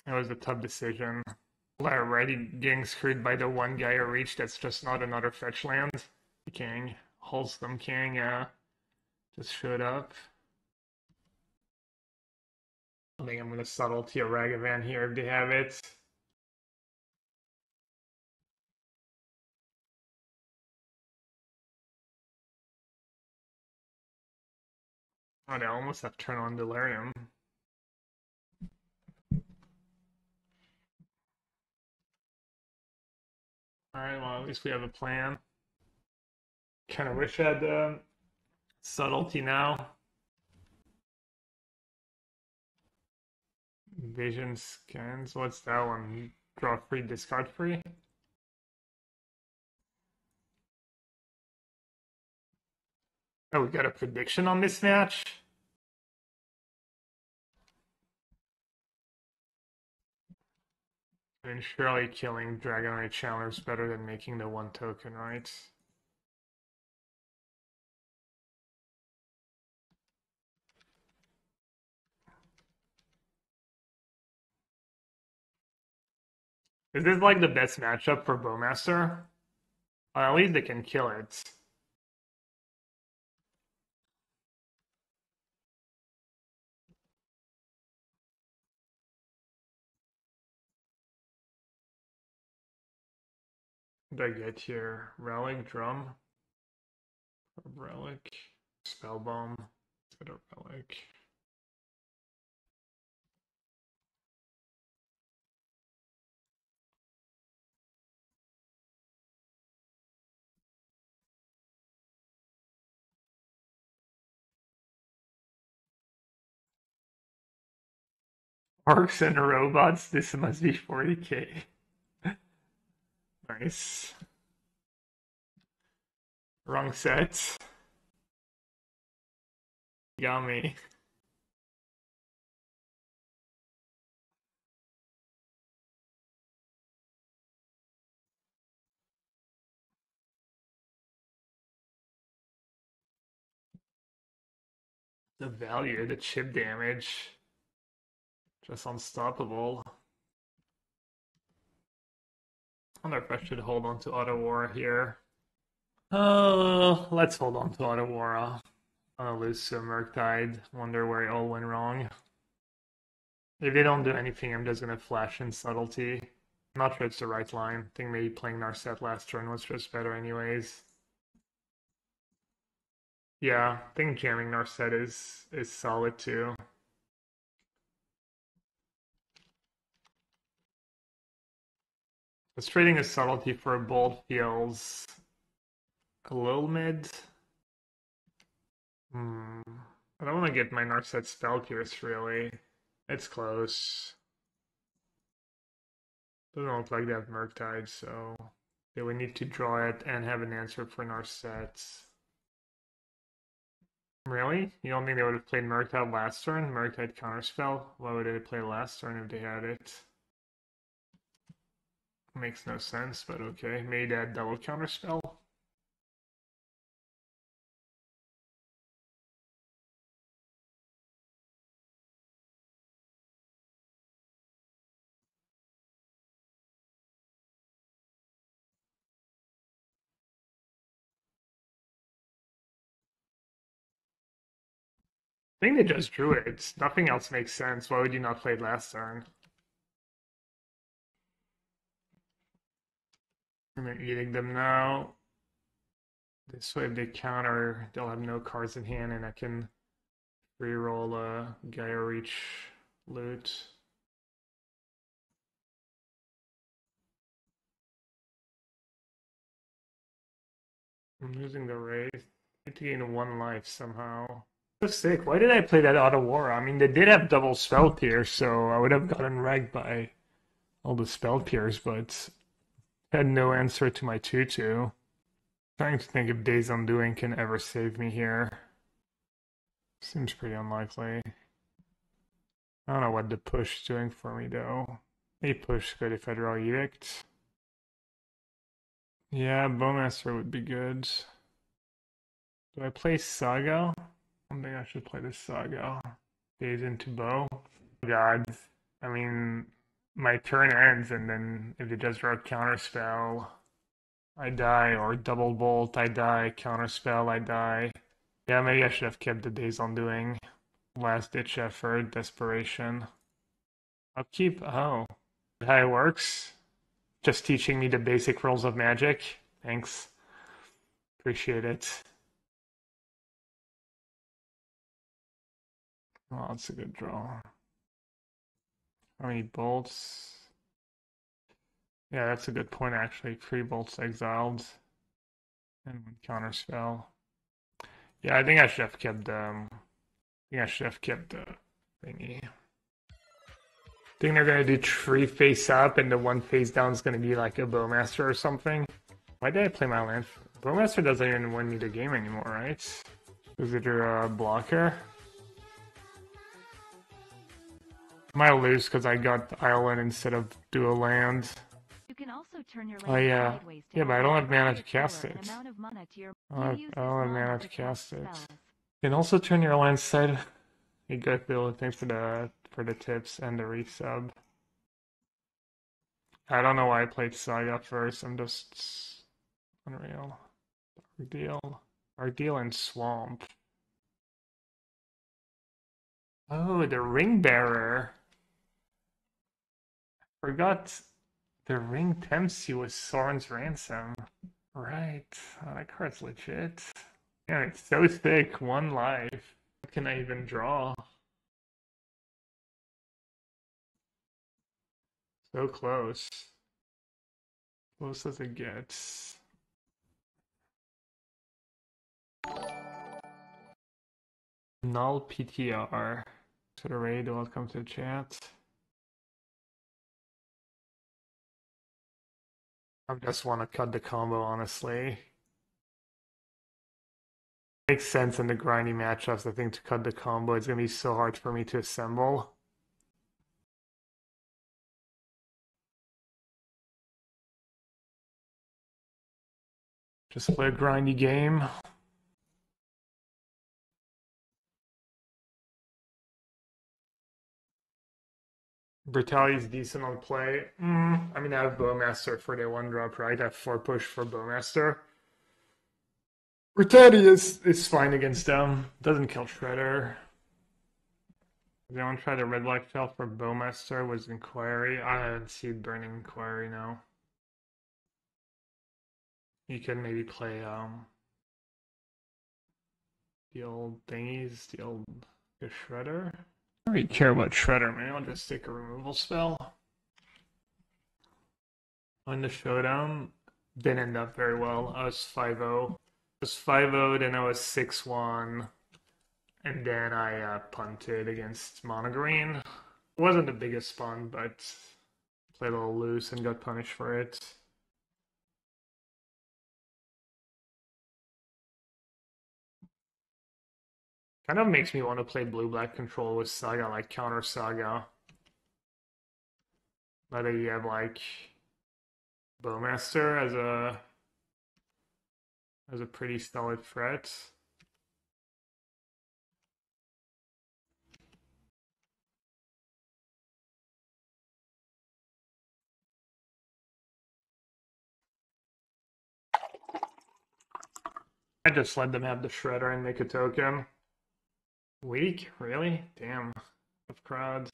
It was a tough decision. Already getting screwed by the one guy I reached that's just not another fetch land. The king. Wholesome king, just showed up. I think I'm gonna subtlety a Ragavan here if they have it. Oh, they almost have turned on Delirium. Alright, well, at least we have a plan. Kind of wish I had subtlety now. Vision scans. What's that one? Draw free, discard free? Oh, we got a prediction on this match? And surely killing Dragonite Chandler is better than making the one token, right? Is this like the best matchup for Bowmaster? At least they can kill it. What did I get here? Relic, Drum, Relic, Spellbomb, get a Relic. Orcs and robots, this must be 40k. Nice. Wrong set. Yummy. The value, the chip damage. Just unstoppable. I wonder if I should hold on to Ottawara here. Oh, let's hold on to Ottawara. I'm gonna lose to Murktide. Wonder where it all went wrong. If they don't do anything, I'm just gonna flash in subtlety. I'm not sure it's the right line. I think maybe playing Narset last turn was just better anyways. Yeah, I think jamming Narset is solid too. Just trading a subtlety for a bolt feels a little mid. I don't want to get my Narset Spell Pierce really. It's close. Doesn't look like they have Murktide, so they would need to draw it and have an answer for Narset. Really? You don't think they would have played Murktide last turn? Murktide Counterspell? Why would they play last turn if they had it? Makes no sense, but okay. Maybe they had double Counterspell? I think they just drew it. Nothing else makes sense. Why would you not play it last turn? I'm eating them now. This way, if they counter, they'll have no cards in hand, and I can reroll a Gaia Reach loot. I'm losing the Wraith. I need to gain one life somehow. So sick. Why did I play that Ottawara? I mean, they did have double Spell Pierce, so I would have gotten wrecked by all the Spell Pierce, but had no answer to my 2-2. Trying to think if Days Undoing can ever save me here. Seems pretty unlikely. I don't know what the push is doing for me, though. A push good if I draw Edict. Yeah, Bowmaster would be good. Do I play Saga? I think I should play this Saga. Days into Bow. God. I mean, my turn ends, and then if they just draw a counterspell, I die, or double bolt, I die, counterspell, I die. Yeah, maybe I should have kept the Days Undoing. Last ditch effort, desperation. I'll keep. Oh, how it works? Just teaching me the basic rules of Magic. Thanks. Appreciate it. Oh, that's a good draw. How many bolts? Yeah, that's a good point actually. 3 bolts exiled and 1 counterspell. Yeah, I think I should have kept the thingy. I think they're gonna do 3 face up and the 1 face down is gonna be like a Bowmaster or something. Why did I play my land? Bowmaster doesn't even win me the game anymore, right? Is it your blocker? I might lose because I got Island instead of dual land. You can also turn your Oh land yeah, sideways to yeah, but I don't have mana to add cast an it. amount of mana to your... I don't have mana to cast it. spells. You can also turn your land side. You good, Bill. Thanks for the tips and the resub. I don't know why I played Saga first. I'm just unreal. Ardeal and Swamp. Oh, the Ring Bearer. Forgot the ring tempts you with Sauron's Ransom. Right. Oh, that card's legit. Yeah, it's so thick. 1 life. What can I even draw? So close. Close as it gets. Null PTR. To the raid, welcome to the chat. I just want to cut the combo, honestly. Makes sense in the grindy matchups, I think, to cut the combo. It's going to be so hard for me to assemble. Just play a grindy game. Brutality is decent on play. I mean, I have Bowmaster for the 1-drop, right? I have 4 push for Bowmaster. Brutality is fine against them. Doesn't kill Shredder. Did anyone try the red-black shell for Bowmaster? Was Inquiry? I haven't seen Burning Inquiry now. You can maybe play the old thingies, the Shredder. I don't really care about Shredder, man. I'll just take a removal spell. On the showdown, didn't end up very well. I was 5-0. I was 5-0, then I was 6-1. And then I punted against Mono Green. It wasn't the biggest punt, but played a little loose and got punished for it. Kind of makes me want to play blue-black control with Saga, like counter Saga. Whether you have like Bowmaster as a pretty solid threat. I just let them have the Shredder and make a token. Weak? Really? Damn. Tough crowd.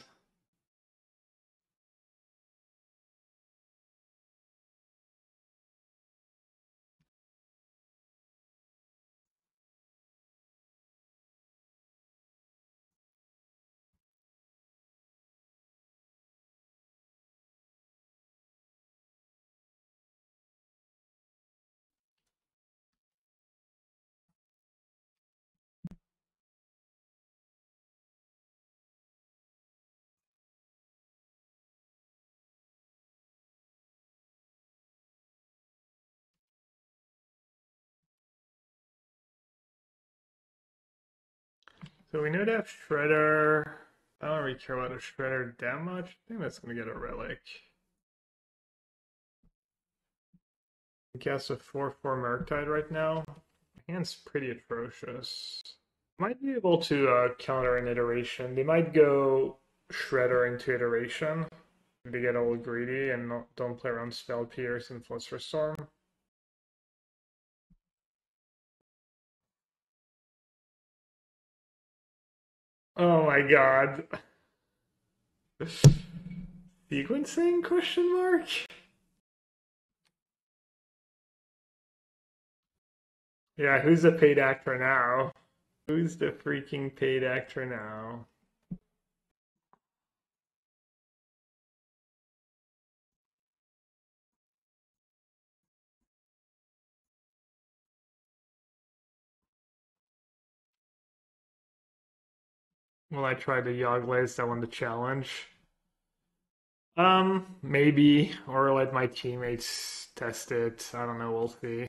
So we know that Shredder. I don't really care about a Shredder that much. I think that's gonna get a relic. We cast a 4/4 Murktide right now. My hand's pretty atrocious. Might be able to counter an iteration. They might go Shredder into iteration. they get all greedy and don't play around Spell Pierce and Philosopher's Storm. Oh my god. Sequencing question mark? Yeah, who's the paid actor now? Who's the freaking paid actor now? Will I try the Yogg list? I won the challenge. Maybe, or let my teammates test it. I don't know, we'll see.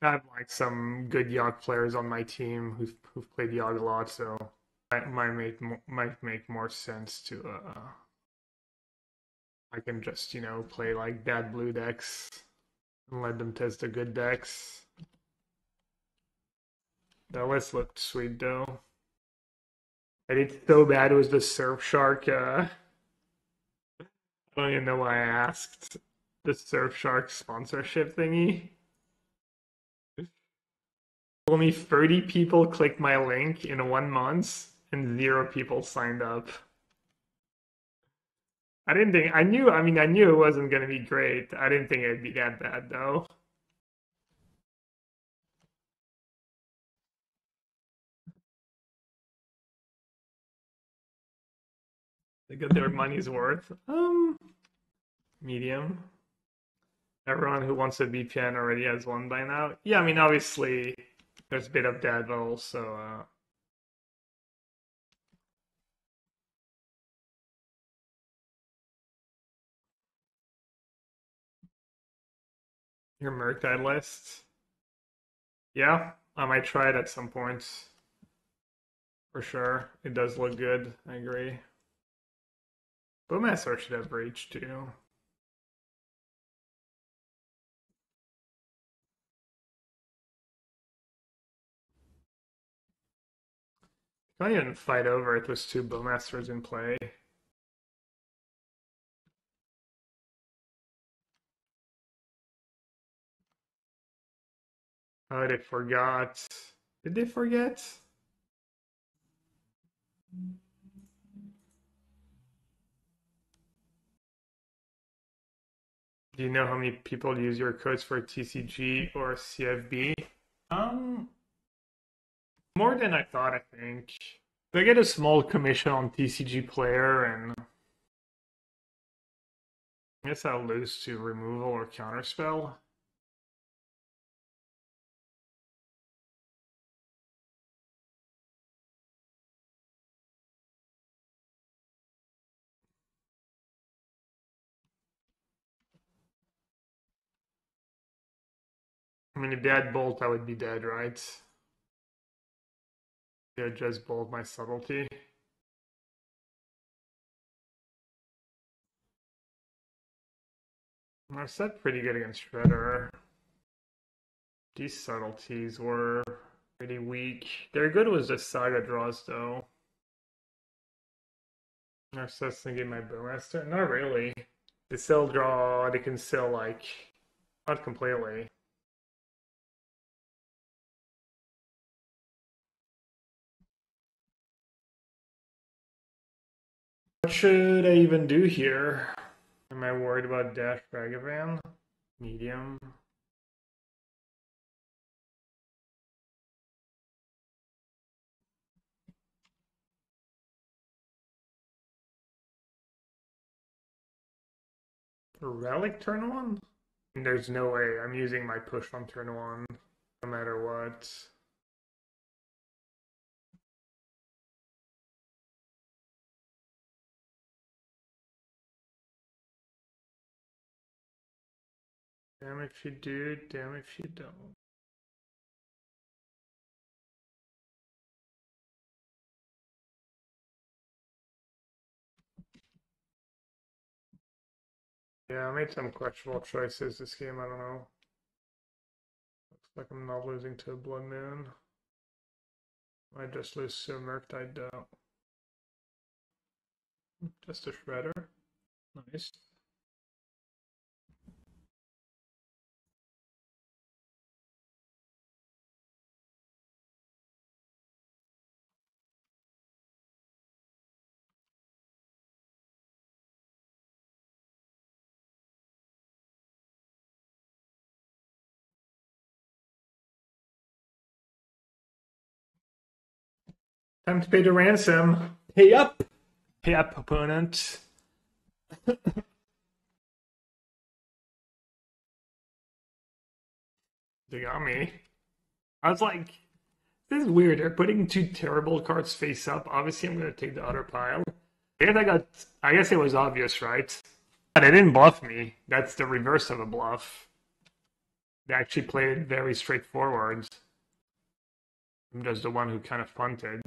I have like some good Yogg players on my team who've played Yogg a lot, so it might make more sense to I can just, play like bad blue decks and let them test the good decks. The list looked sweet though. I did so bad with the Surf Shark. I don't even know why I asked. The Surf Shark sponsorship thingy. Only 30 people clicked my link in 1 month, and 0 people signed up. I didn't think, I knew it wasn't going to be great. I didn't think it'd be that bad, though. They got their money's worth. Medium. Everyone who wants a VPN already has one by now. Yeah, I mean, obviously, there's a bit of that, but also, your Murktide list. Yeah, I might try it at some point. For sure. It does look good. I agree. Bowmaster should have Rage too. Can't even fight over it with 2 Bowmasters in play. Oh, they forgot. Did they forget? Do you know how many people use your codes for TCG or CFB? Um, More than I thought, I think. They get a small commission on TCG player, and I guess I'll lose to removal or counterspell. I mean, if they had Bolt, I would be dead, right? They just Bolt my subtlety. I set pretty good against Shredder. These subtleties were pretty weak. Their good was just Saga draws, though. Narcissus thinking my Bowmaster? Not really. They still draw, they can still, like, not completely. What should I even do here? Am I worried about Dash Ragavan? Medium. Relic turn 1? There's no way. I'm using my push on turn 1, no matter what. Damn if you do, damn if you don't. Yeah, I made some questionable choices this game, I don't know. Looks like I'm not losing to a Blood Moon. I just lose to a Murktide though. Just a shredder. Nice. Time to pay the ransom. Pay up! Pay up, opponent. They got me. I was like, this is weird. They're putting two terrible cards face up. Obviously, I'm going to take the other pile. I guess it was obvious, right? But they didn't bluff me. That's the reverse of a bluff. They actually played it very straightforward. I'm just the one who kind of punted.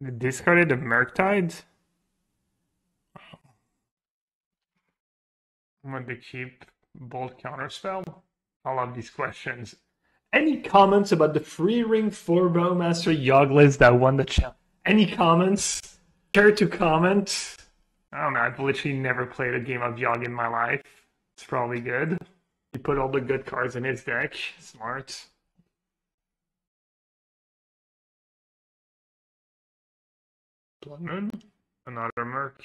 They discarded the Murktide? I'm going to keep Bolt Counterspell. I love these questions. Any comments about the free ring 4 Bowmaster Yoglist that won the challenge? Any comments? Care to comment? I don't know, I've literally never played a game of Yogg in my life. It's probably good. He put all the good cards in his deck. Smart. Blood Moon? Another Merc.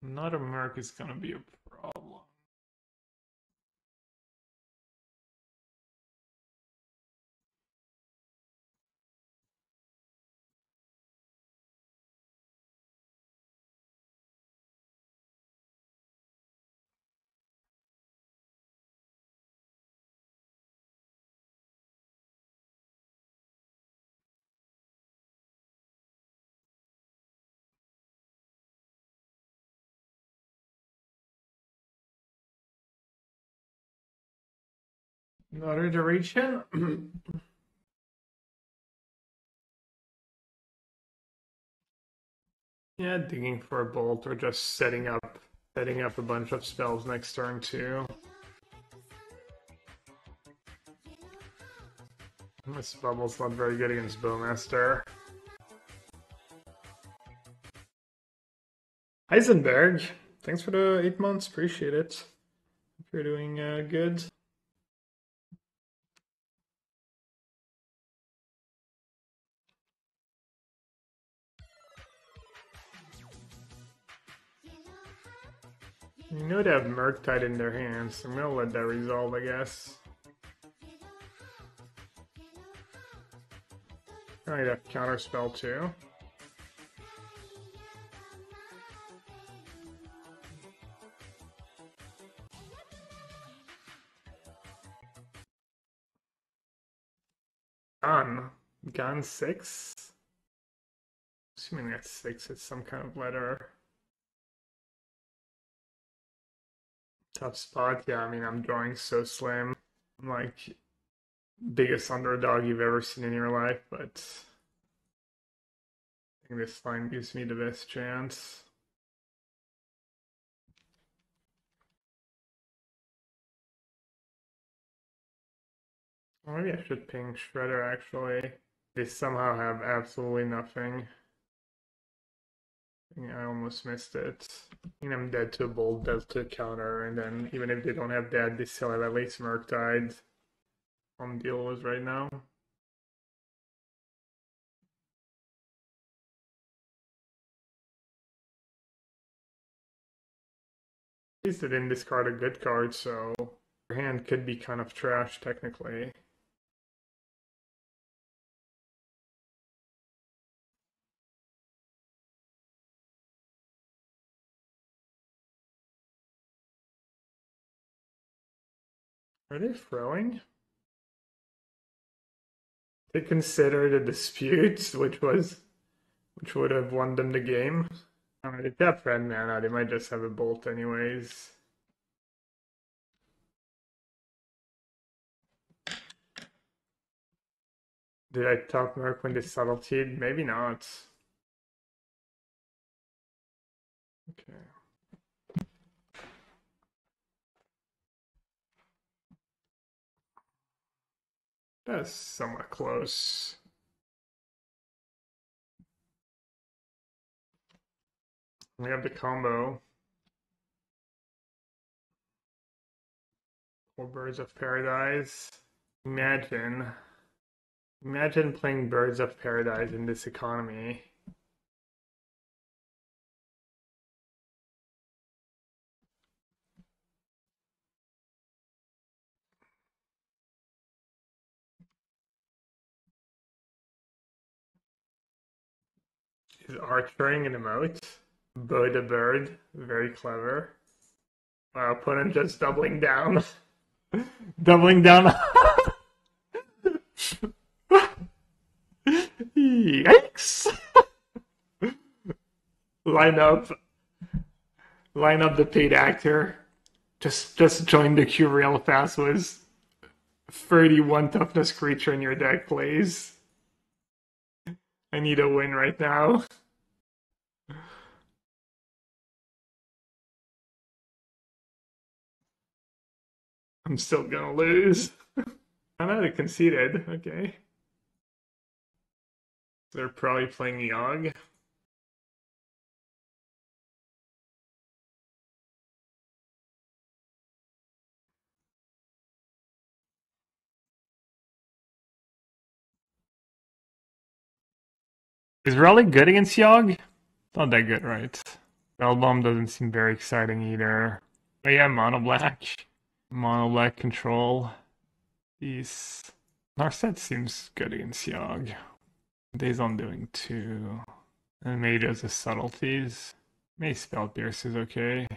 Another Merc is gonna be a problem. Another duration? Yeah, digging for a bolt or just setting up a bunch of spells next turn too. This bubble's not very good against Bowmaster. Heisenberg, thanks for the 8 months, appreciate it. Hope you're doing good. You know they have Murktide in their hands. I'm gonna let that resolve, I guess. I need a counterspell too. Gun. Gun 6? Assuming that's 6, it's some kind of letter. Tough spot, yeah, I mean, I'm drawing so slim. I'm like, biggest underdog you've ever seen in your life, but I think this line gives me the best chance. Or maybe I should ping Shredder actually. They somehow have absolutely nothing. I almost missed it. I mean, I'm dead to a bolt, dead to a counter, and then even if they don't have that, they still have at least Murktide on deal with right now. At least they didn't discard a good card, so your hand could be kind of trash technically. Are they throwing? They considered a dispute, which would have won them the game. They tap red mana, they might just have a bolt anyways. Did I top mark when they subtletied? Maybe not. Okay. That's somewhat close. We have the combo. 4 Birds of Paradise. Imagine. Imagine playing Birds of Paradise in this economy. Is archering an emote? Bird a bird. Very clever. My opponent just doubling down. Doubling down. Yikes! Line up. Line up the paid actor. Just join the queue real fast was 31 toughness creature in your deck, please. I need a win right now. I'm still gonna lose. I know they conceded. Okay. They're probably playing Yogg. Is Raleigh good against Yogg? Not that good, right? Spellbomb doesn't seem very exciting either. But yeah, mono black. Mono black control. These. Narset seems good against Yogg. Days on doing 2. And Mage has the subtleties. May Spell Pierce is okay.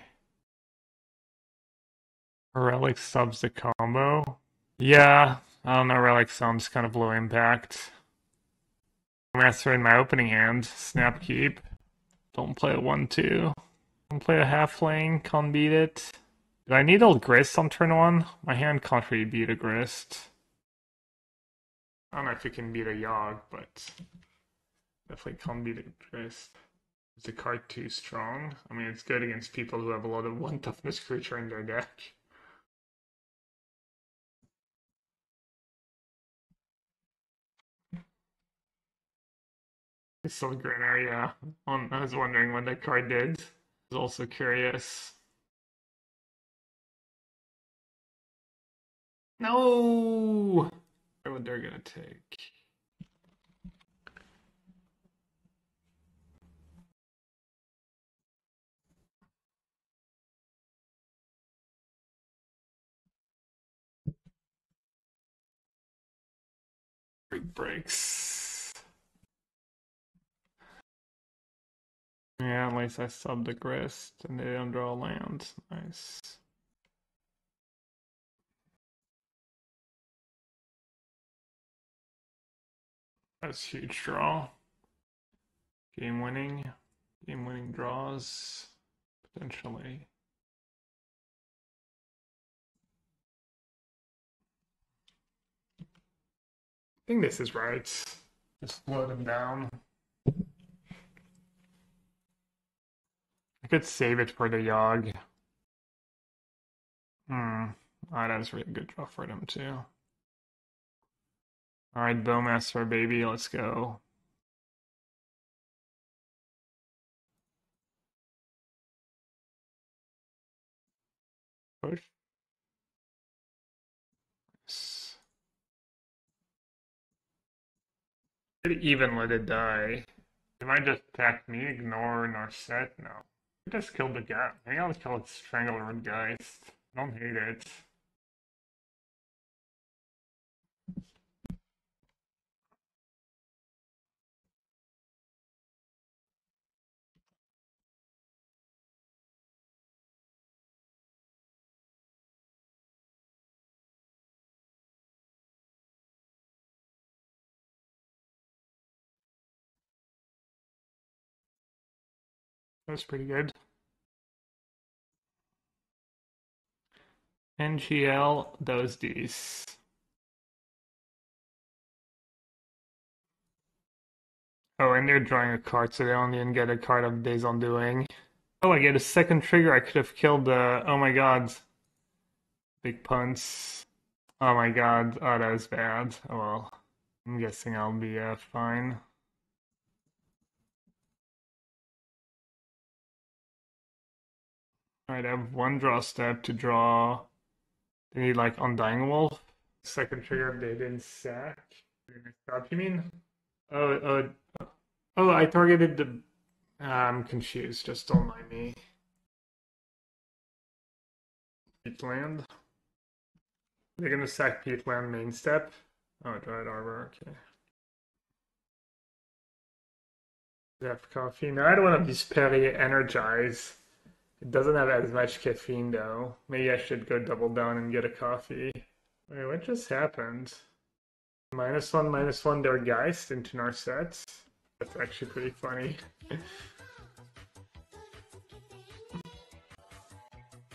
Relic subs the combo. Yeah, I don't know, Relic subs kind of low impact. Master in my opening hand. Snap keep. Don't play a 1-2. Don't play a halfling, can't beat it. Do I need a grist on turn 1? My hand can't really beat a grist. I don't know if it can beat a Yogg, but definitely can't beat a grist. Is the card too strong? I mean, it's good against people who have a lot of 1 toughness creature in their deck. It's still a grin area. I was wondering what that card did. I was also curious. No! What they're gonna take. Break breaks. Yeah, at least I subbed the grist and they don't draw land. Nice. That's huge draw. Game winning. Game winning draws. Potentially. I think this is right. Just slow them down. I could save it for the Yogg. Ah, that's a really good draw for them too. Alright, Bowmaster baby, let's go. Push. Could even let it die. They might just attack me, ignore Narset. No. I just killed the guy. Maybe I'll kill it Strangler and Geist. Don't hate it. That's pretty good. NGL, those Ds. Oh, and they're drawing a card, so they only even get a card of Days Undoing. Oh, I get a second trigger. I could have killed the. Oh my god. Big punts. Oh my god. Oh, that was bad. Oh well. I'm guessing I'll be fine. Alright, I have one draw step to draw. They need like Undying Wolf. Second trigger, they didn't sack. Stop, you mean? Oh, oh, I targeted the. I'm confused. Just don't mind me. Peatland. They're gonna sack Peatland main step. Oh, Dried Arbor. Okay. Have coffee. No, I had one of these Perrier Energize. It doesn't have as much caffeine though. Maybe I should go double down and get a coffee. Wait, what just happened? -1, their Geist into Narset. That's actually pretty funny.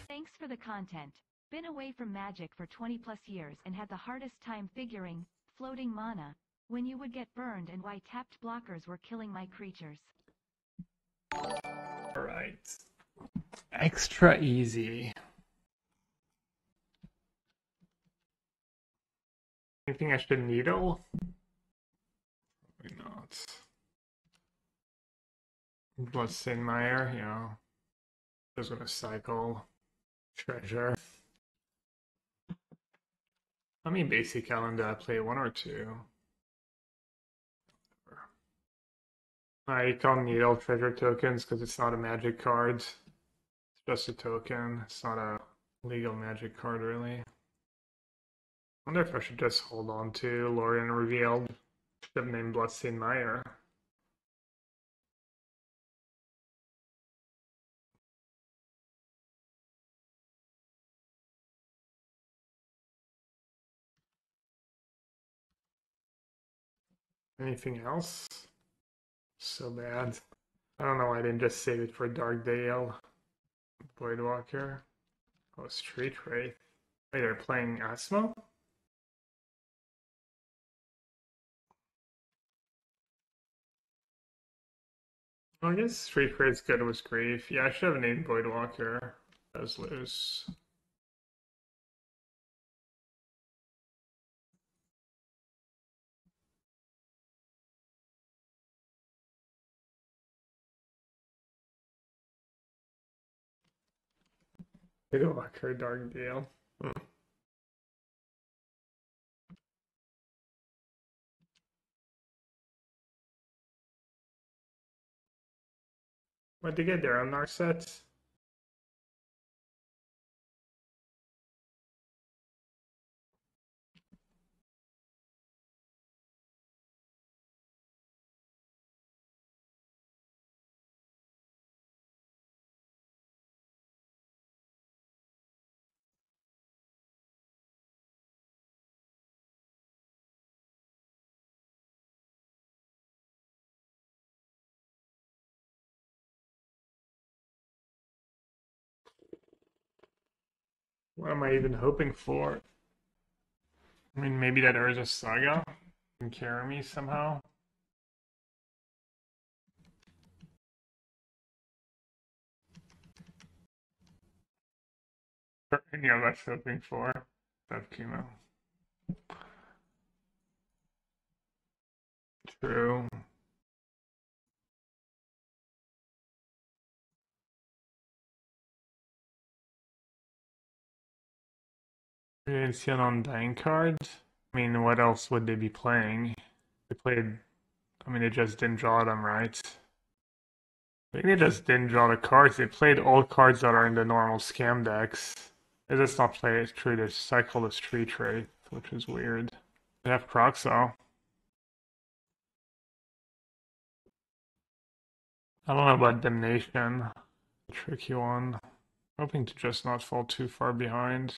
Thanks for the content. Been away from Magic for 20 plus years and had the hardest time figuring, floating mana, when you would get burned and why tapped blockers were killing my creatures. Alright. Extra easy. Anything I should needle? Probably not. Bloodstainmire, yeah. Just gonna cycle. Treasure. How many basic calendar I play? One or two? I can't needle treasure tokens because it's not a magic card. It's just a token. It's not a legal magic card, really. I wonder if I should just hold on to Lorien Revealed. Should have named Bloodstainmire. Anything else? So bad. I don't know why I didn't just save it for Darkdale. Voidwalker. Oh, Street Wraith. Wait, they're playing Asmo? Well, I guess Street Wraith's good with Grief. Yeah, I should have named Voidwalker. Does lose. Voidwalker, Darkdale. What'd they get there on Narset? What am I even hoping for? I mean, maybe that Urza Saga can carry me somehow. Yeah, that's hoping for. That chemo. True. We didn't see an Undying card. I mean, what else would they be playing? They played. I mean, they just didn't draw them, right? I think they just didn't draw the cards. They played all cards that are in the normal scam decks. They just not play it through the cycle the street trade, which is weird. They have Croxo. I don't know about Damnation. Tricky one. Hoping to just not fall too far behind.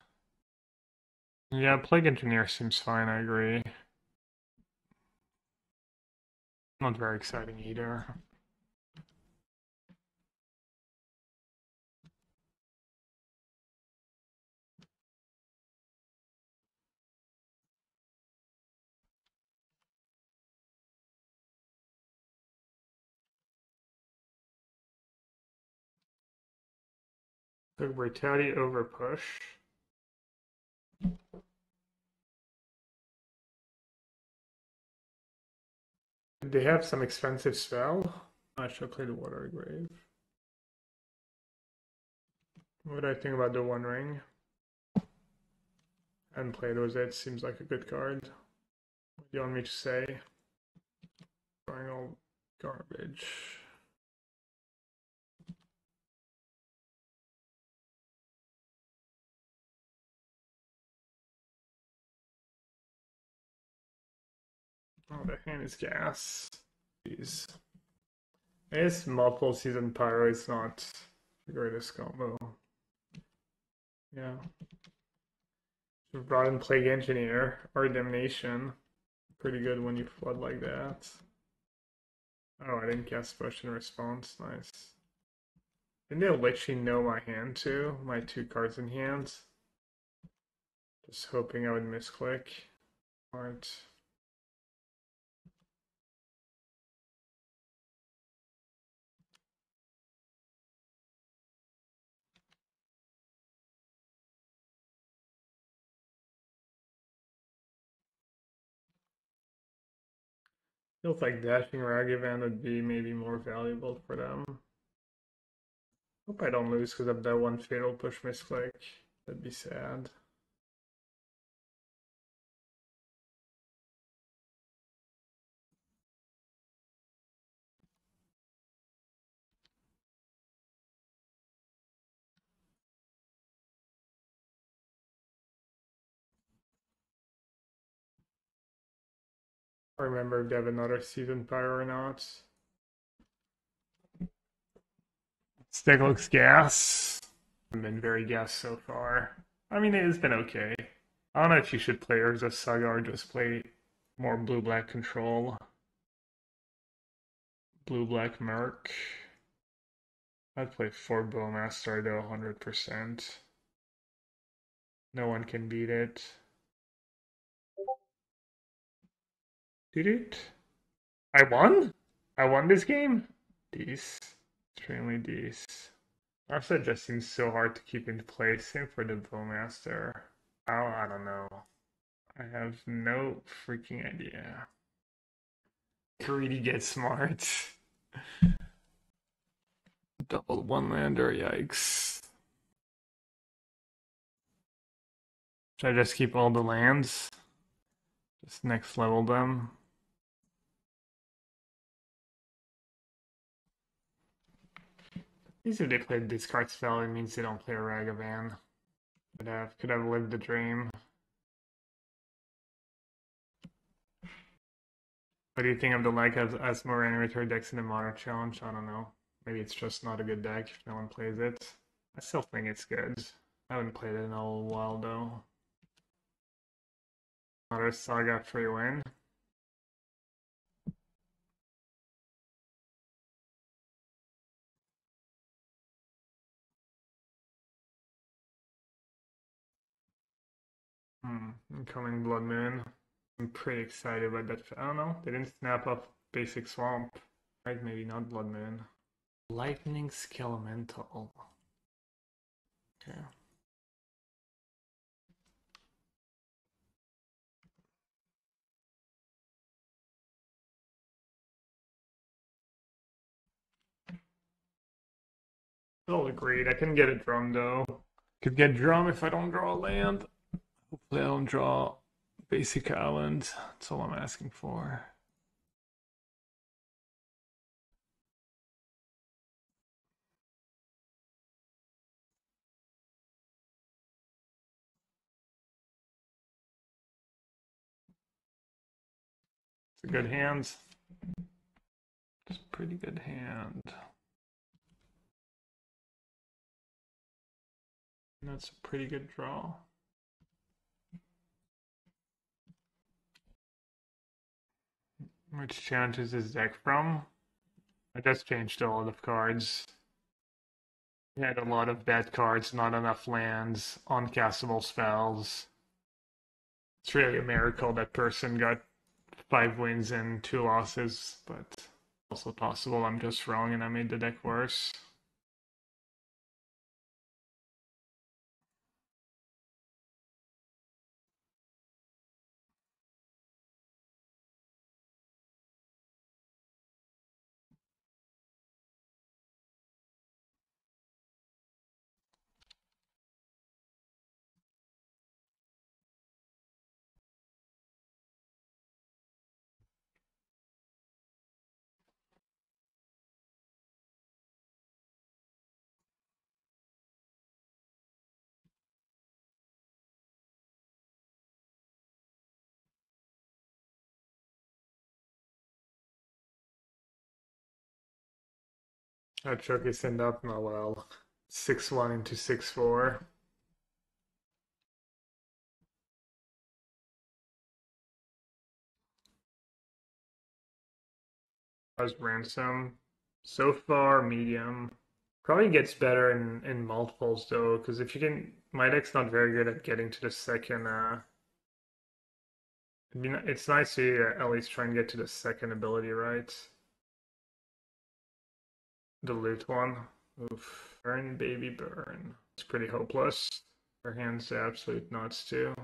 Yeah, Plague Engineer seems fine, I agree. Not very exciting either. Took brutality over push. Did they have some expensive spell? I should play the Water Grave. What do I think about the One Ring? And play those. It seems like a good card. What do you want me to say? Throwing all garbage. Oh, the hand is gas. Jeez. I guess multiple season pyro is not the greatest combo. Yeah. Should brought in Plague Engineer or Damnation. Pretty good when you flood like that. Oh, I didn't cast Push in response. Nice. Didn't they literally know my hand too? My 2 cards in hand? Just hoping I would misclick. Smart. Feels like dashing Ragavan would be maybe more valuable for them. Hope I don't lose because of that one fatal push misclick. That'd be sad. I remember if they have another season pyro or not. Stick looks gas. I've been very gas so far. I mean, it has been okay. I don't know if you should play Urza Saga or just play more blue-black control. Blue-black Merc. I'd play 4 Bowmaster though, 100%. No one can beat it. Did it? I won? I won this game? These. Extremely these. Also, it just seems so hard to keep in place. Same for the Bowmaster. Oh, I don't know. I have no freaking idea. Greedy get smart. Double one lander, yikes. Should I just keep all the lands? Just next level them? At least if they played discard spell, it means they don't play a Ragavan. Could have lived the dream. What do you think of the like as more animator decks in the Modern Challenge? I don't know. Maybe it's just not a good deck if no one plays it. I still think it's good. I haven't played it in a while though. Another Saga free win. Incoming Blood Moon. I'm pretty excited about that. I don't know. They didn't snap up basic Swamp. Right, maybe not Blood Moon. Lightning Skelemental. Okay. All agreed. I can get a drum though. Could get drum if I don't draw a land. Hopefully I don't draw basic island. That's all I'm asking for. It's a good hand. It's a pretty good hand. And that's a pretty good draw. Which challenges his deck from? I just changed a lot of cards. He had a lot of bad cards, not enough lands, uncastable spells. It's really a miracle that person got 5 wins and 2 losses, but also possible I'm just wrong and I made the deck worse. That choke is end up not well. 6-1 into 6-4. How's Ransom? So far, medium. Probably gets better in multiples though, because if you can, my deck's not very good at getting to the second. It's nice to at least try and get to the second ability, right? The loot one. Oof. Burn, baby, burn. It's pretty hopeless. Our hand's absolute nuts too.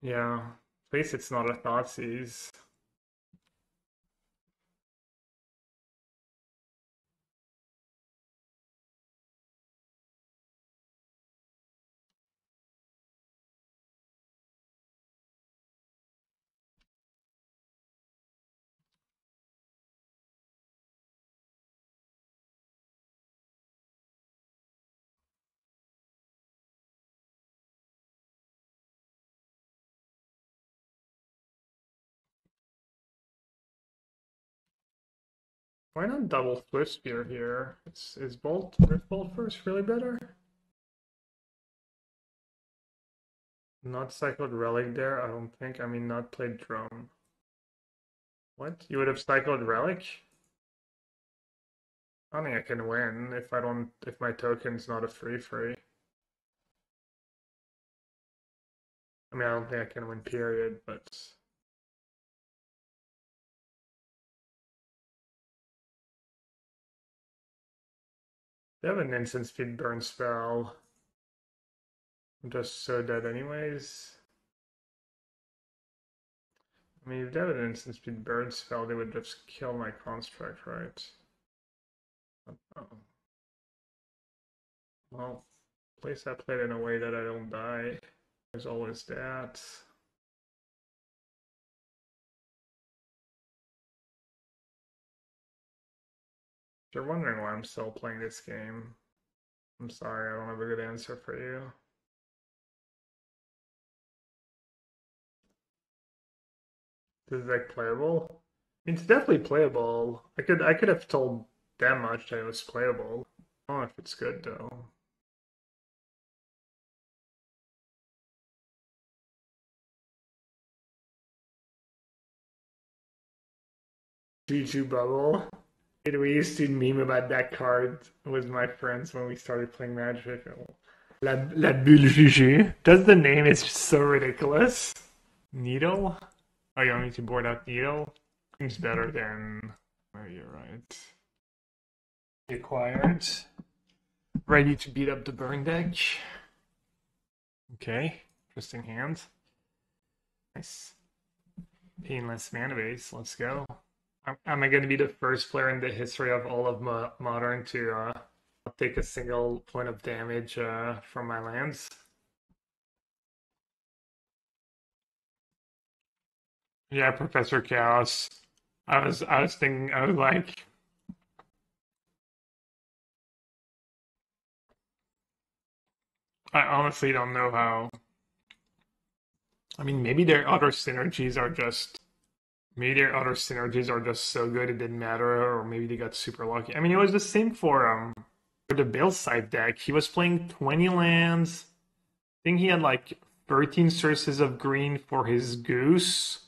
Yeah. At least it's not a Thoughtseize. Why not double Swift Spear here? Is Bolt Rift Bolt first really better? Not cycled Relic there, I don't think. I mean, not played Drone. What? You would have cycled Relic? I don't think I can win if my token's not a free. I mean, I don't think I can win, period, but they have an instant speed burn spell. I'm just so dead anyways. I mean, if they have an instant speed burn spell, they would just kill my construct, right? Oh. Well, place that plate in a way that I don't die. There's always that. If you're wondering why I'm still playing this game, I'm sorry, I don't have a good answer for you. Is the deck playable? I mean, it's definitely playable. I could have told that much that it was playable. I don't know if it's good though. Juju Bubble. We used to meme about that card with my friends when we started playing Magic. La Bulle Juju. Just the name is just so ridiculous. Needle? Oh, you want me to board out Needle? Seems better than... Oh, you're right. Acquired. Ready to beat up the burn deck. Okay. Interesting hand. Nice. Painless mana base. Let's go. Am I going to be the first player in the history of all of Modern to take a single point of damage from my lands? Yeah, Professor Chaos. I was thinking, I was like, I honestly don't know how. I mean, maybe their other synergies are just so good it didn't matter, or maybe they got super lucky. I mean, it was the same for the Bill side deck. He was playing 20 lands. I think he had like 13 sources of green for his Goose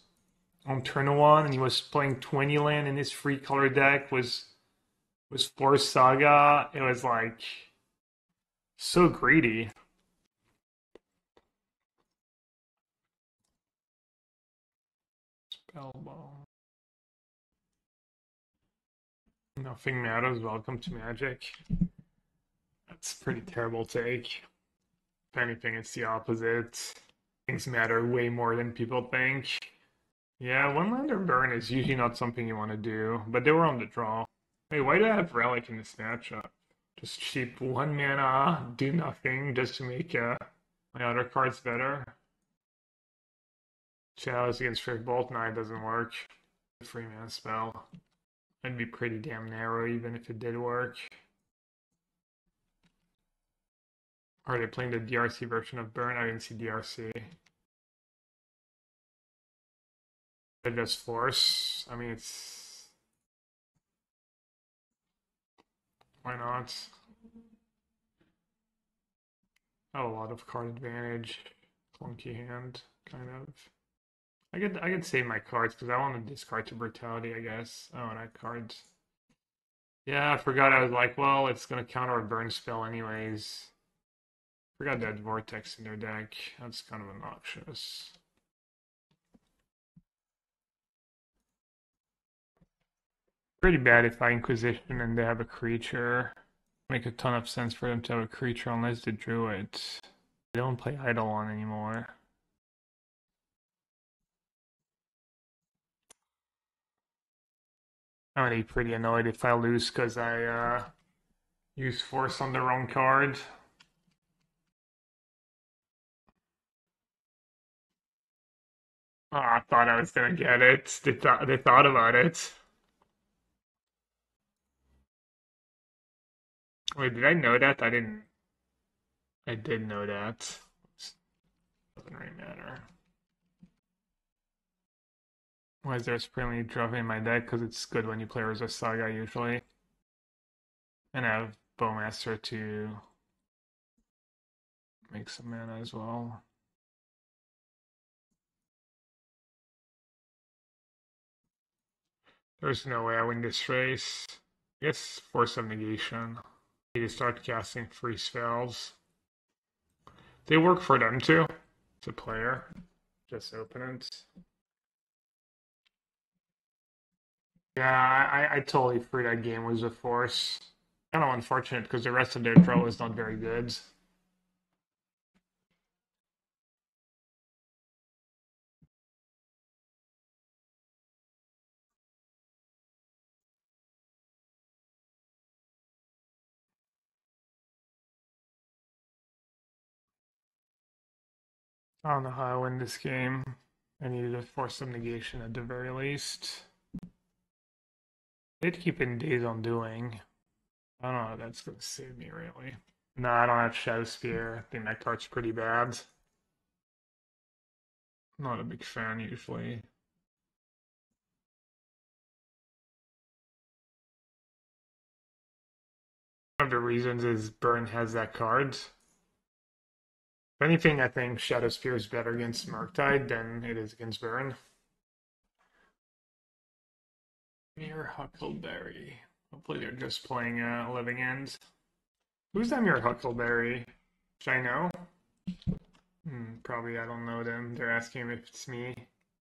on turn one, and he was playing 20 land in his free color deck was Force Saga. It was like so greedy. Spellball. Nothing matters. Welcome to Magic. That's a pretty terrible take. If anything, it's the opposite. Things matter way more than people think. Yeah, one lander burn is usually not something you want to do, but they were on the draw. Hey, why do I have Relic in this matchup? Just cheap 1 mana, do nothing just to make my other cards better. Chalice against Frick Bolt, no, it doesn't work. 3 mana spell. It'd be pretty damn narrow even if it did work. Are they playing the DRC version of Burn? I didn't see DRC. They just force. I mean, it's Why not? Have a lot of card advantage. Clunky hand, kind of. I could save my cards because I want to discard to brutality, I guess. Oh, and I had cards. Yeah, I forgot. I was like, well, it's gonna counter a burn spell anyways. Forgot that vortex in their deck. That's kind of obnoxious. Pretty bad if I Inquisition and they have a creature. Make a ton of sense for them to have a creature unless they drew it. They don't play Eidolon anymore. I'm gonna be pretty annoyed if I lose because I use Force on the wrong card. Oh, I thought I was gonna get it. They thought about it. Wait, did I know that? I didn't. I did know that. Doesn't really matter. Why is there a Springly Drop in my deck? Because it's good when you play Urza Saga usually. And I have Bowmaster to make some mana as well. There's no way I win this race. I guess Force of Negation. Need to start casting free spells. They work for them too. It's a player. Just opponents. Yeah, I totally threw that game was a force. Kind of unfortunate because the rest of their draw was not very good. I don't know how I win this game. I needed to force some negation at the very least. They'd keep in Days Undoing. I don't know how that's going to save me, really. No, I don't have Shadow Spear. I think that card's pretty bad. Not a big fan, usually. One of the reasons is Burn has that card. If anything, I think Shadow Spear is better against Murktide than it is against Burn. Mere Huckleberry. Hopefully they're just playing Living End. Who's that Mere Huckleberry? Should I know? Probably I don't know them. They're asking if it's me.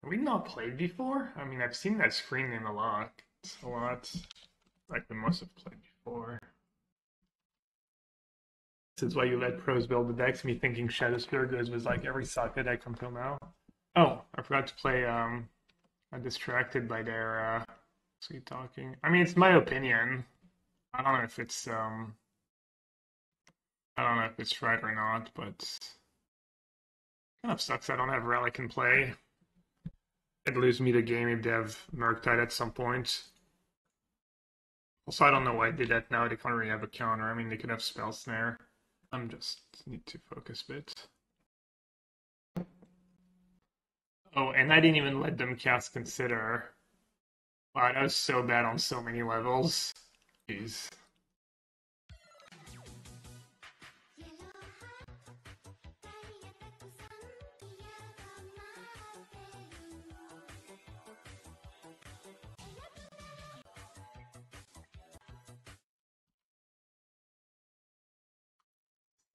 Have we not played before? I mean, I've seen that screen name a lot. It's a lot. Like we must have played before. This is why you let pros build the decks. Me thinking Shadow Spear goes was like every Saka deck until now. Oh, I forgot to play. I'm distracted by their sweet talking. I mean, it's my opinion. I don't know if it's I don't know if it's right or not, but kind of sucks I don't have Relic in play. It'd lose me the game if they have Murktide at some point. Also, I don't know why I did that now. They can't really have a counter. I mean, they could have Spell Snare. I'm just need to focus a bit. Oh, and I didn't even let them cast Consider. Wow, that was so bad on so many levels. Jeez.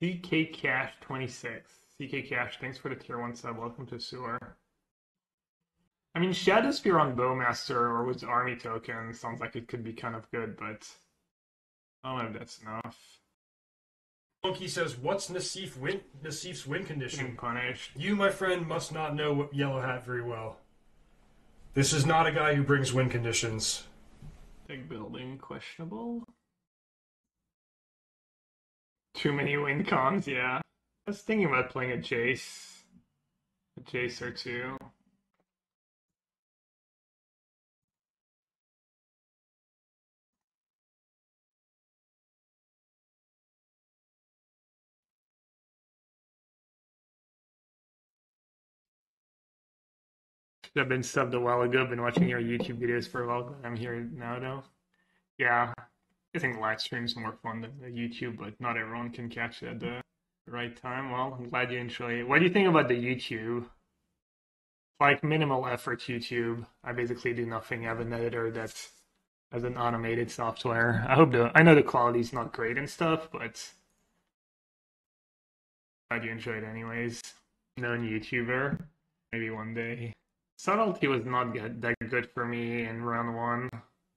CK Cash 26. CK Cash, thanks for the tier 1 sub. Welcome to Sewer. I mean, Shadow Spear on Bowmaster or with Army Token sounds like it could be kind of good, but I don't know if that's enough. Monkey says, "What's Nassif's win condition?" Getting punished. You, my friend, must not know yellowhat very well. This is not a guy who brings win conditions. Deck building questionable. Too many win cons, yeah. I was thinking about playing a Jace. A Jace or two. I've been subbed a while ago. Been watching your YouTube videos for a while. But I'm here now, though. Yeah, I think live stream's more fun than the YouTube, but not everyone can catch it at the right time. Well, I'm glad you enjoy it. What do you think about the YouTube? Like minimal effort YouTube. I basically do nothing. I have an editor that has an automated software. I know the quality's not great and stuff, but glad you enjoyed anyways. Known YouTuber. Maybe one day. Subtlety was not that good for me in round one.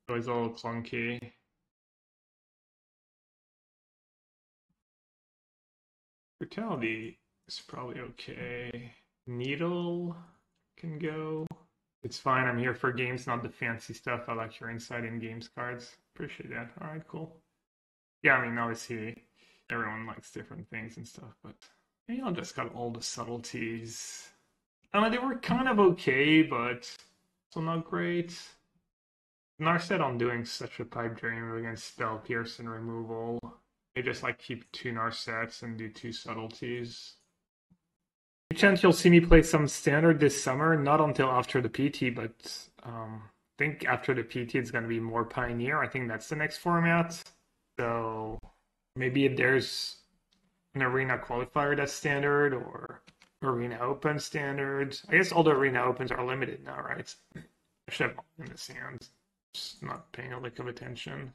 It was a little clunky. Brutality is probably okay. Needle can go. It's fine. I'm here for games, not the fancy stuff. I like your insight in games cards. Appreciate that. All right, cool. Yeah, I mean, obviously, everyone likes different things and stuff, but maybe I'll just got all the subtleties. I mean, they were kind of okay, but still not great. Narset on doing such a pipe dream against spell pierce and removal. They just like keep two Narsets and do two subtleties. Chance you'll see me play some standard this summer, not until after the PT, but I think after the PT it's going to be more Pioneer. I think that's the next format. So maybe if there's an Arena qualifier that's standard or Arena Open standard. I guess all the Arena Opens are limited now, right? I should have in the sands. Just not paying a lick of attention.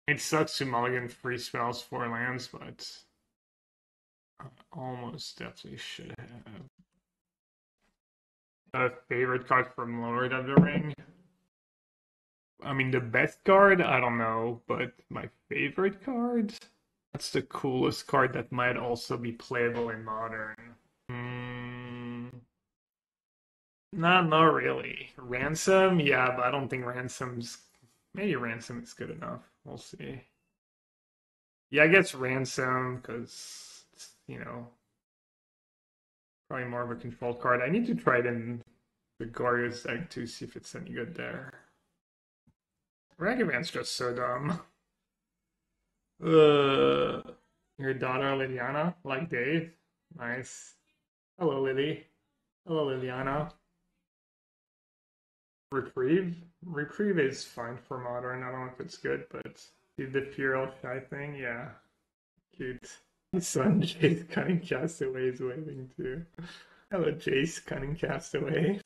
It sucks to mulligan free spells for lands, but I almost definitely should have. A favorite card from Lord of the Ring? I mean, the best card? I don't know, but my favorite card? That's the coolest card that might also be playable in Modern. Not really. Ransom? Yeah, but I don't think Ransom's... Maybe Ransom is good enough. We'll see. Yeah, I guess Ransom, because, probably more of a control card. I need to try it in the Glorious deck to see if it's any good there. Ragavan's just so dumb. Your daughter Liliana, like Dave. Nice. Hello, Lily. Hello, Liliana. Reprieve? Reprieve is fine for Modern. I don't know if it's good, but the Fural Shy thing, yeah. Cute. My son, Jace Cunning Castaway, is waving too. Hello, Jace Cunning Castaway.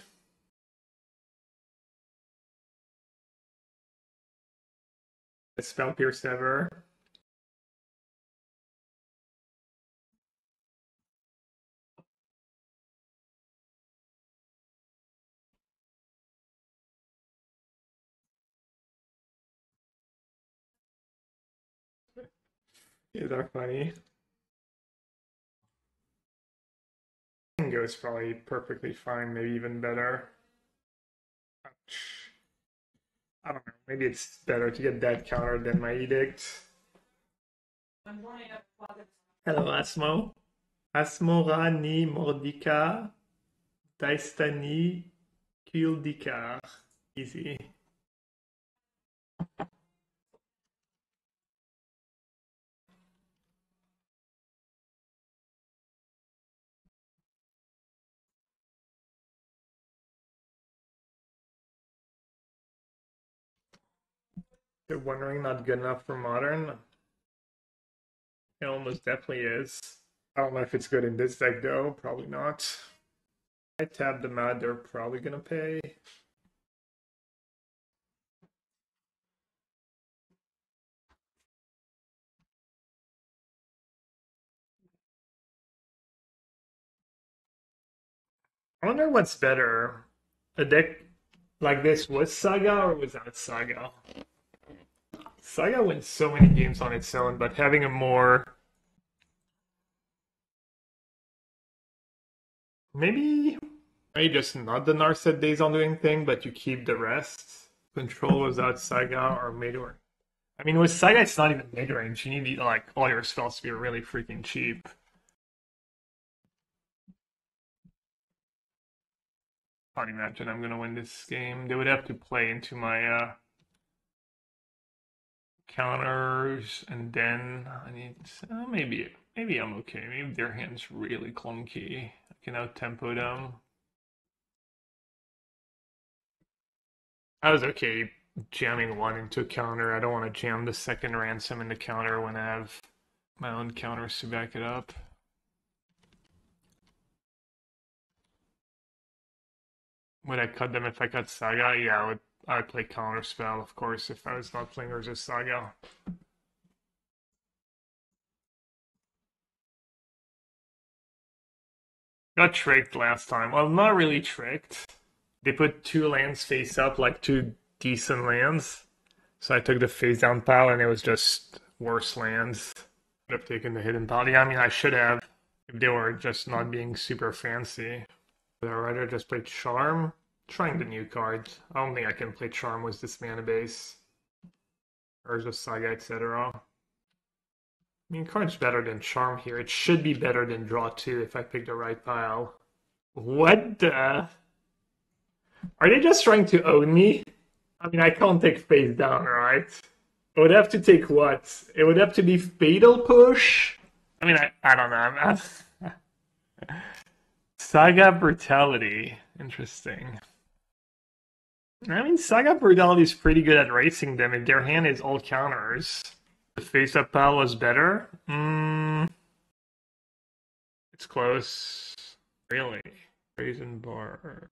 A spell pierce ever. These are funny. MTGO is probably perfectly fine, maybe even better. I don't know. Maybe it's better to get that counter than my edict. Hello, Asmo. Asmorani Mordika. Daistani Kuldika. Easy. You're wondering not good enough for Modern? It almost definitely is. I don't know if it's good in this deck though. Probably not. I tab them out, they're probably gonna pay. I wonder what's better. A deck like this with Saga or without Saga? Saga wins so many games on its own, but having a more... Maybe just not the Narset Days on doing thing, but you keep the rest. Control without Saga or mid-range. I mean, with Saga, it's not even mid-range. You need like all your spells to be really freaking cheap. Can't imagine I'm gonna win this game. They would have to play into my counters, and then I need maybe I'm okay. Maybe their hand's really clunky. I can out tempo them. I was okay jamming one into a counter. I don't want to jam the second ransom into counter when I have my own counters to back it up. Would I cut them if I cut Saga? Yeah, I'd play counter spell, of course, if I was not playing Urza's Saga. Got tricked last time. Well, not really tricked. They put two lands face up, like two decent lands. So I took the face down pile and it was just worse lands. Could have taken the hidden pile. Yeah, I mean, I should have if they were just not being super fancy. But I'd rather just play Charm. Trying the new card. I don't think I can play Charm with this mana base. Or just Saga, etc. I mean, card's better than Charm here. It should be better than Draw 2 if I pick the right pile. What the? Are they just trying to own me? I mean, I can't take face down, right? It would have to take what? It would have to be Fatal Push? I mean, I don't know. Saga Brutality. Interesting. I mean, Saga Brutality is pretty good at racing them if their hand is all counters. The face-up pile was better? It's close. Really? Raisin Bar.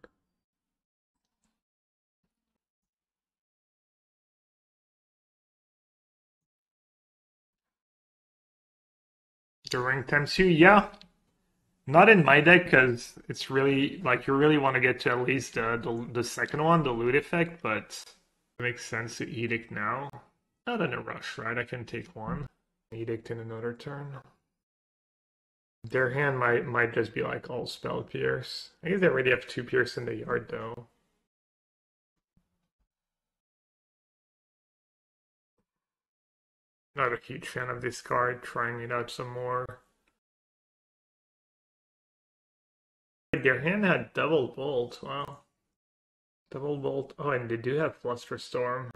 The ring times 2? Yeah. Not in my deck because it's really like you really want to get to at least the second one, the loot effect, but it makes sense to Edict now. Not in a rush, right? I can take one. Edict in another turn. Their hand might just be like all spell pierce. I guess they already have 2 pierce in the yard though. Not a huge fan of this card, trying it out some more. Their hand had double bolt, wow. Double bolt. Oh, and they do have Flusterstorm.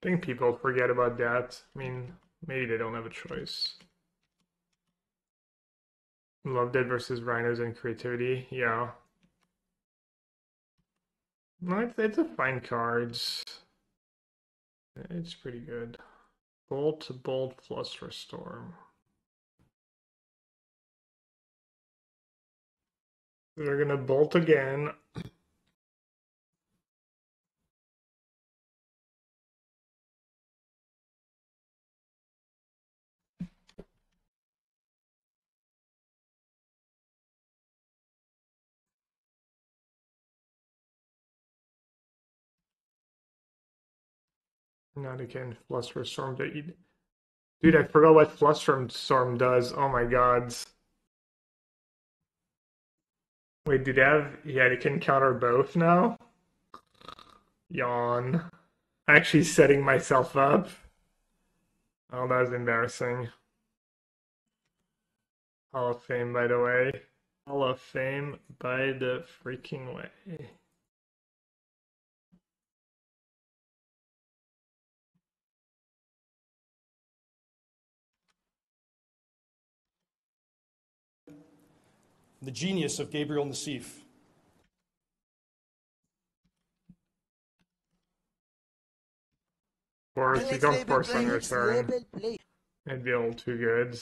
I think people forget about that. I mean, maybe they don't have a choice. Love Dead versus Rhinos and Creativity, yeah. No, it's a fine cards. It's pretty good. Bolt, Bolt, Flusterstorm. They're gonna bolt again. Not again, Flusterstorm. Dude, I forgot what Flusterstorm does. Oh my god. Wait, do they have... Yeah, they can counter both now? Yawn. Actually setting myself up. Oh, that was embarrassing. Hall of Fame, by the way. Hall of Fame by the freaking way. The genius of Gabriel Nassif. Of course, you don't force on your turn. It'd be all too good.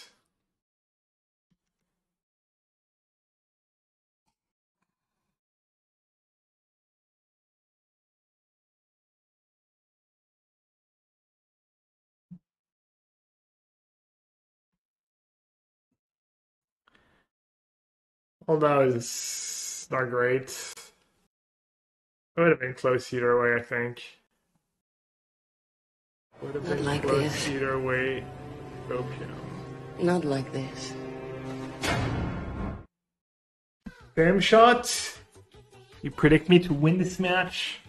Well, that was not great. It would have been close either way, I think. Would have been like close this. either way. Opium. Not like this. Bam shot. You predict me to win this match?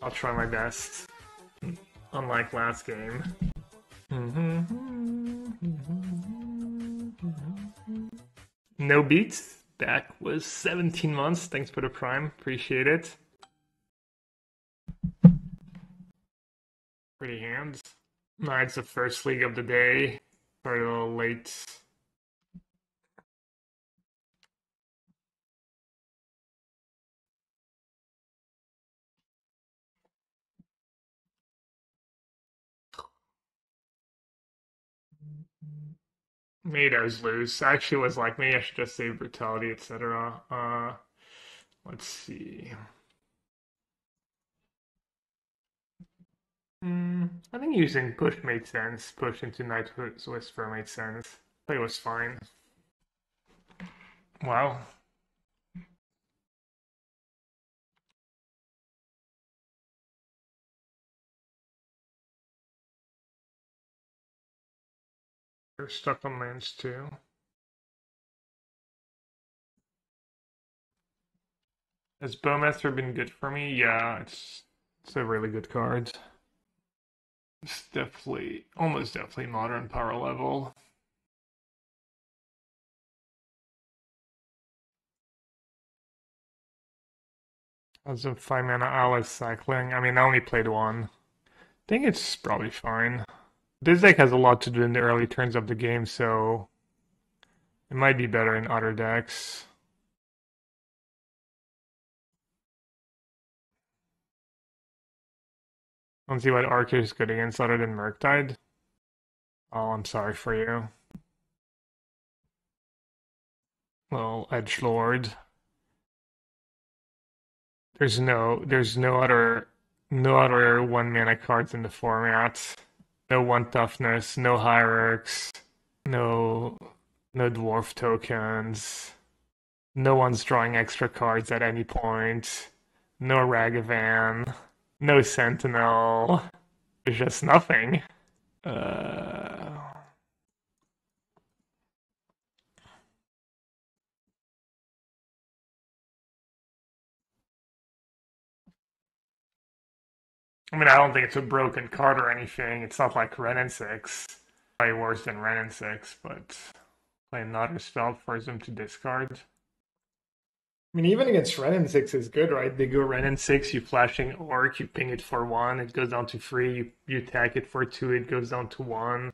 I'll try my best. Unlike last game. No beats. Back was 17 months. Thanks for the prime. Appreciate it. Pretty hands. No, it's the first league of the day. Started a little late. Maybe I was loose. I actually was like, maybe I should just save brutality, etc. Let's see. I think using push made sense. Push into Knight's Whisper made sense. I think it was fine. Wow. We're stuck on lands too. Has Bowmaster been good for me? Yeah, it's a really good card. It's definitely, almost definitely modern power level. As a 5 mana Alice cycling, I mean, I only played one. I think it's probably fine. This deck has a lot to do in the early turns of the game, so it might be better in other decks. I don't see what Archer is good against other than Murktide. Oh, I'm sorry for you. Well, Edgelord. There's no other 1 mana cards in the format. No one toughness, no hierarchs, no no dwarf tokens. No one's drawing extra cards at any point. No Ragavan. No Sentinel. There's just nothing. Uh, I mean, I don't think it's a broken card or anything. It's not like Ren and 6. Probably worse than Ren and 6, but play another spell forces him to discard. I mean, even against Ren and 6 is good, right? They go Ren and 6, you flashing Orc, you ping it for 1, it goes down to 3, you attack it for 2, it goes down to 1.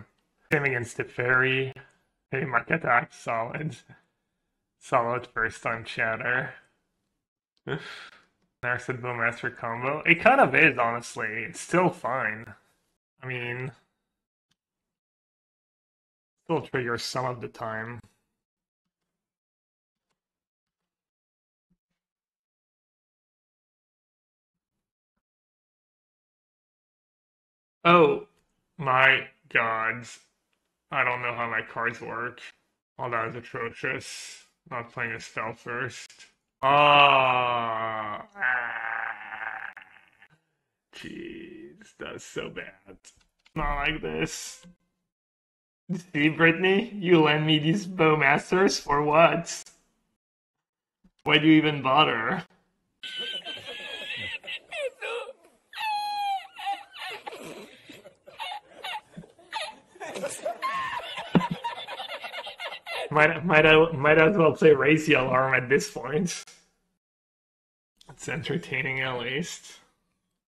Same against the Fairy. Hey, mark attack, solid. Solid first time chatter. Narset Bowmaster combo. It kind of is, honestly. It's still fine. I mean, still triggers some of the time. Oh my gods. I don't know how my cards work. Oh, that was atrocious. Not playing a spell first. Ah, jeez, that's so bad. Not like this. See, Brittany, you lend me these Bowmasters for what? Why do you even bother? Might as well play Raise the Alarm at this point. It's entertaining at least.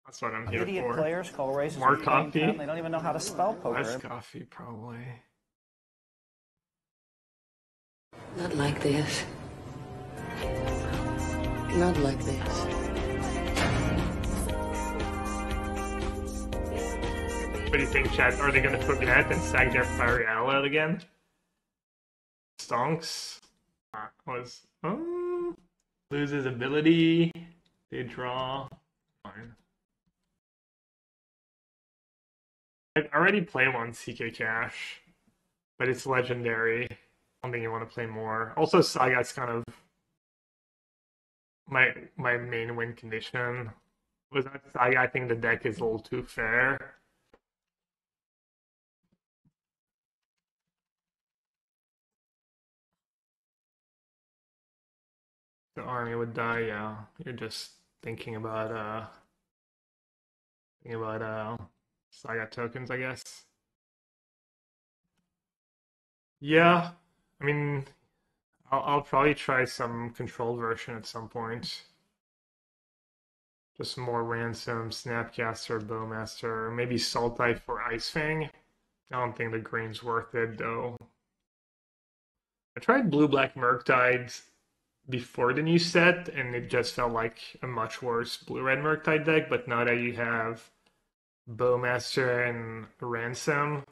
That's what I'm here Idiot for. players call races More with game coffee? 10. They don't even know how to spell poker. Less coffee, probably. Not like this. Not like this. What do you think, Chad? Are they gonna forget and sack their Fiery Owl out again? Stonks loses ability. They draw. Fine. I already play one CK Cash, but it's legendary. I don't think you want to play more. Also, Saga's kind of my main win condition. Was that Saga? I think the deck is a little too fair. The army would die, yeah. You're just thinking about Saga tokens, I guess. Yeah, I mean, I'll probably try some control version at some point. Just more Ransom, Snapcaster, Bowmaster, maybe Sultai for Ice Fang. I don't think the green's worth it though. I tried Blue-Black Murktide before the new set, and it just felt like a much worse Blue-Red Murktide deck, but now that you have Bowmaster and Ransom,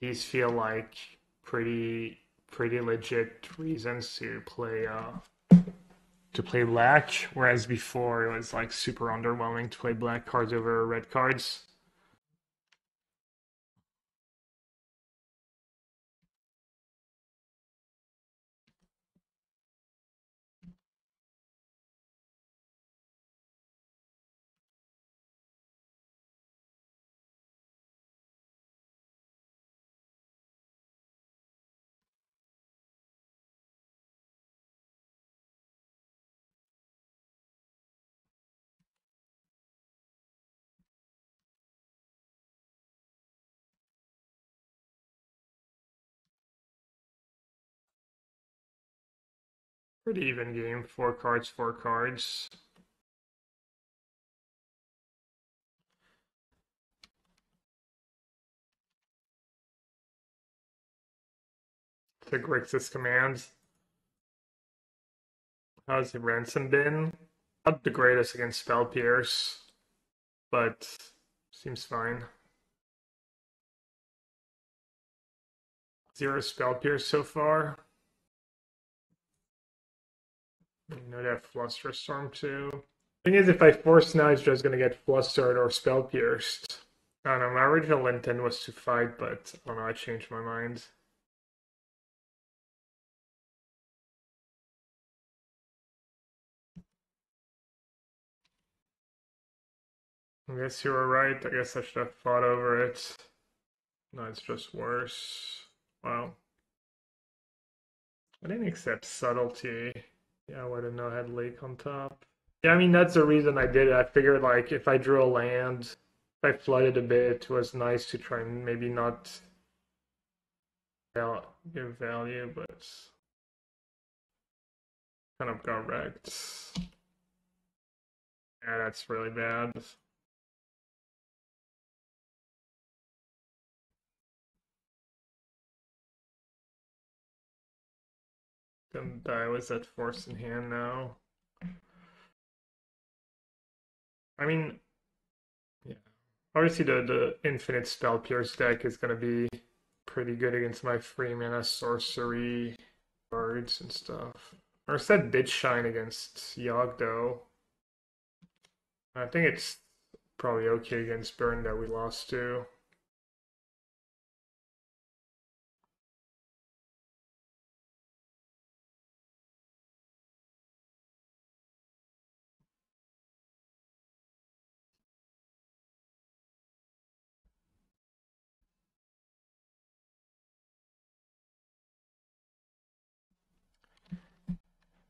these feel like pretty legit reasons to play black, whereas before it was like super underwhelming to play black cards over red cards. Pretty even game, 4 cards, 4 cards. To Grixis commands. How's the ransom been? Not the greatest against Spell Pierce, but seems fine. 0 Spell Pierce so far. You know they have Fluster Storm too. Thing is, if I force now, it's just gonna get flustered or spell pierced. I don't know, my original intent was to fight, but I don't know, I changed my mind. I guess you were right. I guess I should have fought over it. No, it's just worse. Wow. I didn't accept subtlety. Yeah, I would have known I had Lake on top. Yeah, I mean, that's the reason I did it. I figured, like, if I drew a land, if I flooded a bit, it was nice to try and maybe not give value, but kind of got wrecked. Yeah, that's really bad. Gonna die with that force in hand now. I mean, yeah. Obviously the infinite spell pierce deck is gonna be pretty good against my free mana sorcery cards and stuff. Our set did shine against Yogg though. I think it's probably okay against Burn that we lost to.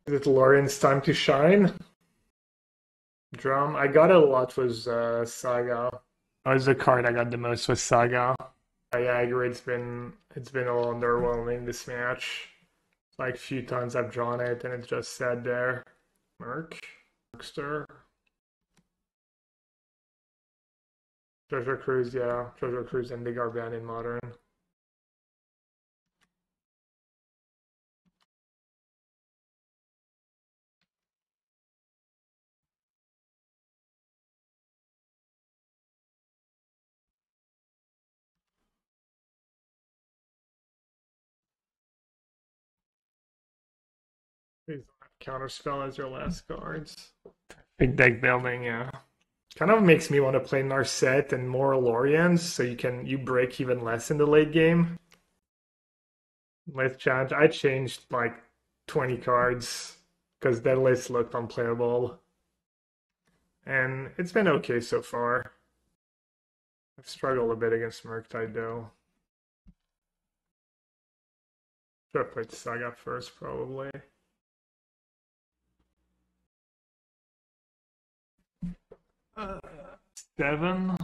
Is it Lorian's time to shine? Drum. I got it a lot was Saga. That was the card I got the most was Saga. Yeah, I agree. It's been a little underwhelming this match. Like few times I've drawn it and it's just sat there. Merkster. Treasure Cruise, yeah. Treasure Cruise and Big Arban in Modern. Please counterspell as your last cards. Big deck building, yeah. Kind of makes me want to play Narset and more Lorians, so you break even less in the late game. List challenge. I changed like 20 cards because that list looked unplayable. And it's been okay so far. I've struggled a bit against Murktide though. Should have played Saga first probably. Uh, 7.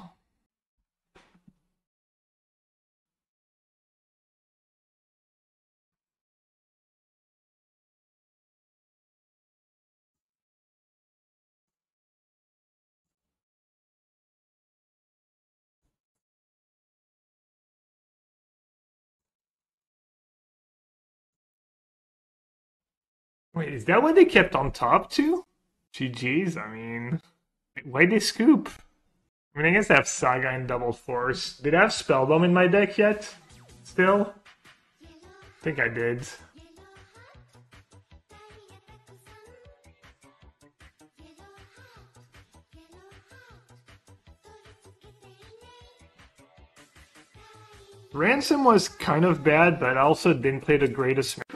Wait, is that what they kept on top too? GG's, I mean, why'd they scoop? I mean, I guess they have Saga and Double Force. Did I have Spellbomb in my deck yet? still? I think I did. Ransom was kind of bad, but also didn't play the greatest